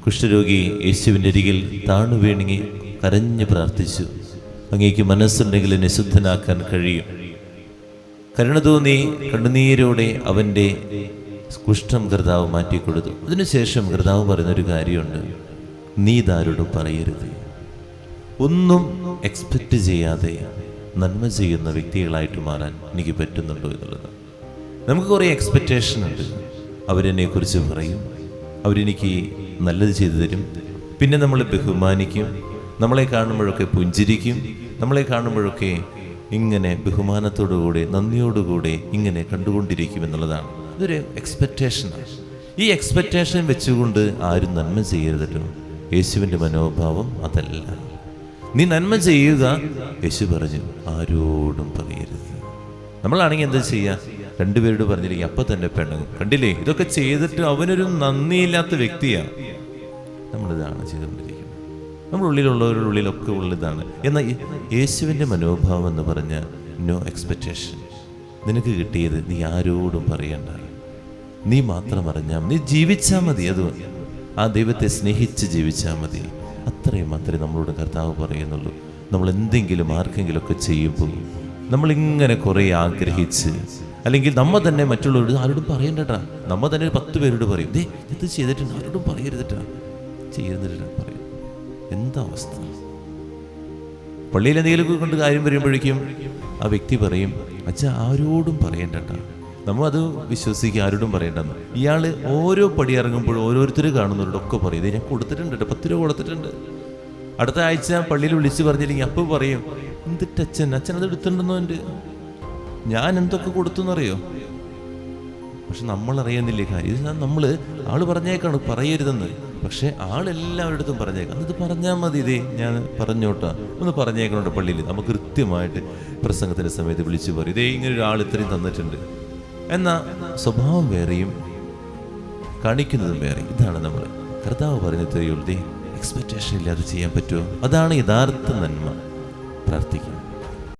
കുഷ്ഠരോഗി യേശുവിൻ്റെ അരികിൽ താണു വീണങ്ങി കരഞ്ഞ് പ്രാർത്ഥിച്ചു, അങ്ങേക്ക് മനസ്സുണ്ടെങ്കിൽ എന്നെ ശുദ്ധനാക്കാൻ കഴിയും. കരുണ തോന്നി കണ്ണുനീരോടെ അവൻ്റെ കുഷ്ഠം കർത്താവ് മാറ്റിക്കൊടുത്തു. അതിനുശേഷം കർത്താവ് പറയുന്നൊരു കാര്യമുണ്ട്, നീ ഇതാരോടും പറയരുത്. ഒന്നും എക്സ്പെക്റ്റ് ചെയ്യാതെ നന്മ ചെയ്യുന്ന വ്യക്തികളായിട്ട് മാറാൻ എനിക്ക് പറ്റുന്നുണ്ടോ എന്നുള്ളത്. നമുക്ക് കുറേ എക്സ്പെക്റ്റേഷൻ ഉണ്ട്. അവരെന്നെക്കുറിച്ച് പറയും, അവരെനിക്ക് നല്ലത് ചെയ്തു തരും, പിന്നെ നമ്മളെ ബഹുമാനിക്കും, നമ്മളെ കാണുമ്പോഴൊക്കെ പുഞ്ചിരിക്കും, നമ്മളെ കാണുമ്പോഴൊക്കെ ഇങ്ങനെ ബഹുമാനത്തോടുകൂടെ നന്ദിയോടുകൂടെ ഇങ്ങനെ കണ്ടുകൊണ്ടിരിക്കും എന്നുള്ളതാണ്. ഇതൊരു എക്സ്പെക്റ്റേഷനാണ്. ഈ എക്സ്പെക്റ്റേഷൻ വെച്ചുകൊണ്ട് ആരും നന്മ ചെയ്യരുത് കേട്ടോ. യേശുവിൻ്റെ മനോഭാവം അതല്ല. നീ നന്മ ചെയ്യുക, യേശു പറഞ്ഞു, ആരോടും പറയരുത്. നമ്മളാണെങ്കിൽ എന്താ ചെയ്യുക? രണ്ടുപേരോട് പറഞ്ഞിരിക്കും, അപ്പം തന്നെ പെണ്ണും. കണ്ടില്ലേ, ഇതൊക്കെ ചെയ്തിട്ട് അവനൊരു നന്ദിയില്ലാത്ത വ്യക്തിയാണ്. നമ്മളിതാണ് ചെയ്തുകൊണ്ടിരിക്കുന്നത്. നമ്മുടെ ഉള്ളിലുള്ളവരുടെ ഉള്ളിലൊക്കെ ഉള്ളതാണ്. എന്നാൽ യേശുവിൻ്റെ മനോഭാവം എന്ന് പറഞ്ഞാൽ നോ എക്സ്പെക്റ്റേഷൻ. നിനക്ക് കിട്ടിയത് നീ ആരോടും പറയണ്ട, നീ മാത്രം അറിഞ്ഞാൽ നീ ജീവിച്ചാൽ മതി. അത് ആ ദൈവത്തെ സ്നേഹിച്ച് ജീവിച്ചാൽ മതി. അത്രയും മാത്രമേ നമ്മളോട് കർത്താവ് പറയുന്നുള്ളൂ. നമ്മൾ എന്തെങ്കിലും ആർക്കെങ്കിലുമൊക്കെ ചെയ്യുമ്പോൾ നമ്മളിങ്ങനെ കുറേ ആഗ്രഹിച്ച്, അല്ലെങ്കിൽ നമ്മ തന്നെ മറ്റുള്ളവരോട് ആരോടും പറയണ്ടട്ടാ, നമ്മ തന്നെ 10 പേരോട് പറയും, ദേ ഇത് ചെയ്തിട്ടുണ്ട്, ആരോടും പറയരുതട്ടാ, ചെയ്യരുതിട്ടാ പറയും. എന്താ അവസ്ഥ? പള്ളിയിൽ എന്തെങ്കിലുമൊക്കെ കൊണ്ട് കാര്യം വരുമ്പോഴേക്കും ആ വ്യക്തി പറയും, അച്ഛാ ആരോടും പറയണ്ടട്ടാ. നമ്മൾ അത് വിശ്വസിക്കുക, ആരോടും പറയണ്ടെന്ന്. ഇയാൾ ഓരോ പടി ഇറങ്ങുമ്പോഴും ഓരോരുത്തർ കാണുന്നവരോടൊക്കെ പറയും, ഇത് ഞാൻ കൊടുത്തിട്ടുണ്ട് കേട്ടോ, 10 രൂപ കൊടുത്തിട്ടുണ്ട്. അടുത്ത ആഴ്ച പള്ളിയിൽ വിളിച്ച് പറഞ്ഞില്ലെങ്കിൽ അപ്പോൾ പറയും, എന്തിട്ട് അച്ഛൻ അത് എടുത്തിട്ടുണ്ടെന്നോ എൻ്റെ, ഞാൻ എന്തൊക്കെ കൊടുത്തു എന്നറിയോ? പക്ഷെ നമ്മളറിയുന്നില്ലേ കാര്യം. ഇത് നമ്മൾ ആള് പറഞ്ഞേക്കാണ് പറയരുതെന്ന്, പക്ഷെ ആളെല്ലാവരുടെ അടുത്തും പറഞ്ഞേക്കാം. ഇത് പറഞ്ഞാൽ മതി, ഇതേ ഞാൻ പറഞ്ഞോട്ടാ, ഒന്ന് പറഞ്ഞേക്കണോട്ടോ പള്ളിയിൽ. നമുക്ക് കൃത്യമായിട്ട് പ്രസംഗത്തിൻ്റെ സമയത്ത് വിളിച്ച് പറയും, ഇതേ ഇങ്ങനെ ഒരാൾ ഇത്രയും തന്നിട്ടുണ്ട്. എന്നാൽ സ്വഭാവം വേറെയും കാണിക്കുന്നതും വേറെ. ഇതാണ് നമ്മൾ കർത്താവ് പറയുന്നത്. ഇത്രയേ ഉള്ളൂ, എക്സ്പെക്റ്റേഷൻ ഇല്ലാതെ ചെയ്യാൻ പറ്റുമോ? അതാണ് യഥാർത്ഥ നന്മ. പ്രാർത്ഥിക്കാം.